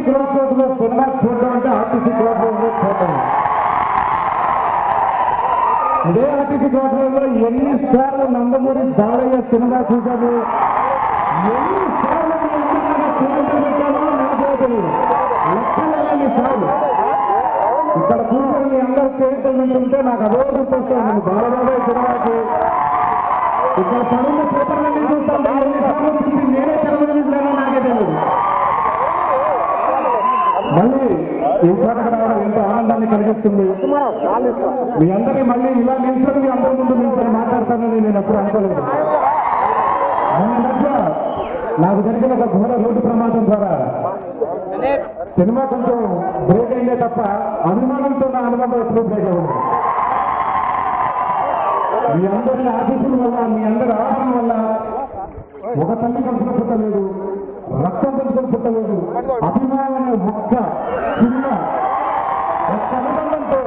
Cross road లో cinema చూడడం అంటే ఆర్టీసీ క్రాస్ రోడ్ లో చూడటం. ఇదే ఆర్టీసీ క్రాస్ రోడ్ లో ఎన్నిసార్లు నందమూరి బాలయ్య సినిమా చూశాను, ఎన్నిసార్లు పెట్టామో నాకు తెలియదు. లెక్కలేని సార్లు ఇక్కడ కూర్చొని మీ అందరూ చేస్తుంటే నాకు అదో గుర్తొస్తాను. బాలబాబాయ్ సినిమాకి ఇక్కడ పనులు పేపర్లన్నీ చూస్తాను, ఎన్నిసార్లు చూసి నేనే తెలవలేనో నాకే తెలియదు. మళ్ళీ ఈ చోటకు రావడం ఎంతో ఆనందాన్ని కలిగిస్తుంది. మీ అందరినీ మళ్ళీ ఇలా నిల్చొని మీ అందరి ముందు నిల్చొని మాట్లాడతానని నేను ఎప్పుడు అనుకోలేదు. మొన్న మధ్య నాకు జరిగిన ఒక ఘోర రోడ్డు ప్రమాదం ద్వారా సినిమా కొంచెం బ్రేక్ అయిందే తప్ప అభిమానంతో నా అనుబంధం ఎప్పుడు బ్రేక్ అవ్వదు. మీ అందరి ఆశీస్సుల వల్ల, మీ అందరి ఆదరణ వల్ల ఒక తల్లి కడుపున పుట్టలేదు, రక్తం పంచుకొని పుట్టలేదు, అభిమానం ఒక్క చిన్న ఒక్క అనుబంధంతో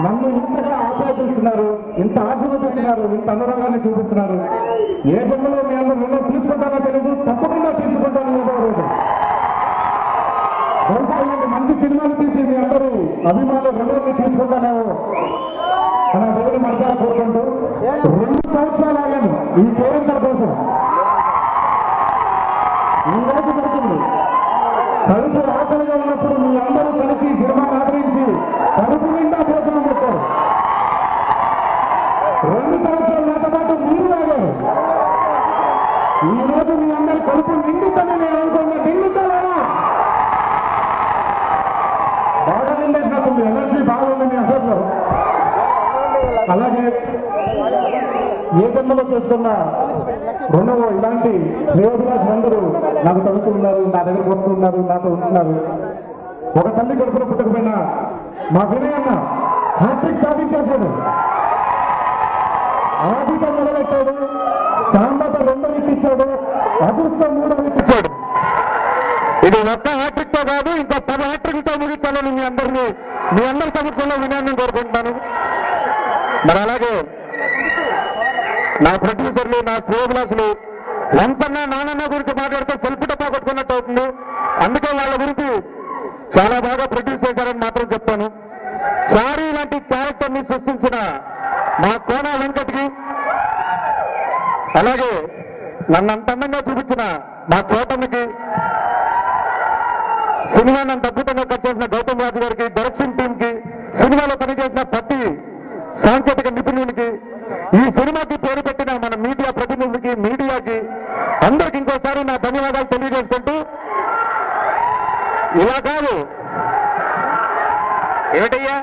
నన్ను ఇంతగా ఆశ్రయిస్తున్నారు, ఇంత ఆశీర్వదిస్తున్నారు, ఇంత అనురాగాన్ని చూపిస్తున్నారు. ఏ జన్మలో మీ అందరూ రెండో తీర్చుకుంటానో తెలియదు, తప్పకుండా తీర్చుకుంటాను ఏదో రోజు. బహుశా ఇలాంటి మంచి సినిమాలు తీసి మీ అందరూ అభిమానులు రెండోని తీర్చుకుంటానేమో మన దేవుని మనసారా కోరుకుంటూ 2 సంవత్సరాలు ఆగాను ఈ పేరెంతల కోసం. ఈ రోజు దొరికింది. కడుపు ఆకలిగా ఉన్నప్పుడు మీ అందరూ కలిసి సినిమాను ఆదరించి కడుపు నిండా భోజనం పెట్టారు. 2 సంవత్సరాల నాతో పాటు మీరు ఆగారు. ఈ రోజు మీ అందరి కడుపు నిండుతని నేను అనుకున్నా. నిండుతారా? బాగా నిండేసినట్టుంది, ఎనర్జీ బాగుంది మీ అసలు. అలాగే ఏ జన్మలో చేస్తున్న రెండవ ఇలాంటి శ్రేయోభిలాషులందరూ నాకు చదువుతున్నారు, నా దగ్గరకు వస్తున్నారు, నాతో ఉంటున్నారు. ఒక తల్లి కడుపున పుట్టకపోయినా మా వినయ్ అన్న హ్యాట్రిక్ సాధించేశాడు. ఆదితో మొదలెట్టాడు, సాంబత 2 ఇప్పించాడు, అదృష్టం 3 ఇప్పించాడు. ఇది ఒక్క హ్యాట్రిక్ తో కాదు, ఇంకా 10 హ్యాట్రిక్ తో ముగించాలని మీ అందరి సమక్షంలో వినయాన్ని కోరుకుంటున్నాను. మరి అలాగే నా ప్రొడ్యూసర్లు, నా శ్రేయోభిలాషులు ఎంతన్నా నానన్న గురించి మాట్లాడితే సెల్ఫీ డబ్బా కొట్టుకున్నట్టు అవుతుంది. అందుకే వాళ్ళ గురించి చాలా బాగా ప్రొడ్యూస్ చేశారని మాత్రం చెప్తాను. చారీ లాంటి క్యారెక్టర్ ని సృష్టించిన మా కోన వెంకట్కి, అలాగే నన్ను అంత అందంగా చూపించిన మా చోటమ్మకి, సినిమాని అంత అద్భుతంగా కట్ చేసిన గౌతమ్ రాజు గారికి, డైరెక్షన్ టీమ్ కి, సినిమాలో పనిచేసిన ప్రతి సాంకేతిక నిపుణునికి, ఈ సినిమాకి పేరు పెట్టిన మన మీడియా ప్రతినిధులకి, మీడియాకి అందరికి ఇంకోసారి నా ధన్యవాదాలు తెలియజేసుకుంటూ, ఇలా కాదు ఏమిటయ్యా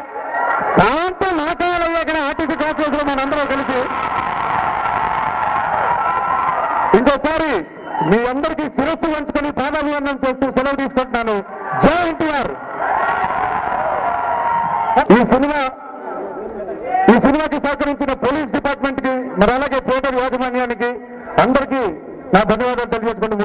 సాంత నాటకాలయ్యా కానీ ఆర్టీసీ క్లాస్ లో మనందరూ కలిసి ఇంకోసారి మీ అందరికీ శిరస్సు వంచుకొని పాదాభివందనం చేస్తూ సెలవు తీసుకుంటున్నాను. జై ఎన్టీఆర్. ఈ సినిమాకి సహకరించిన పోలీస్ డిపార్ట్మెంట్ కి, మరి అలాగే థియేటర్ యాజమాన్యానికి అందరికీ నా ధన్యవాదాలు తెలియజేసుకుంటూ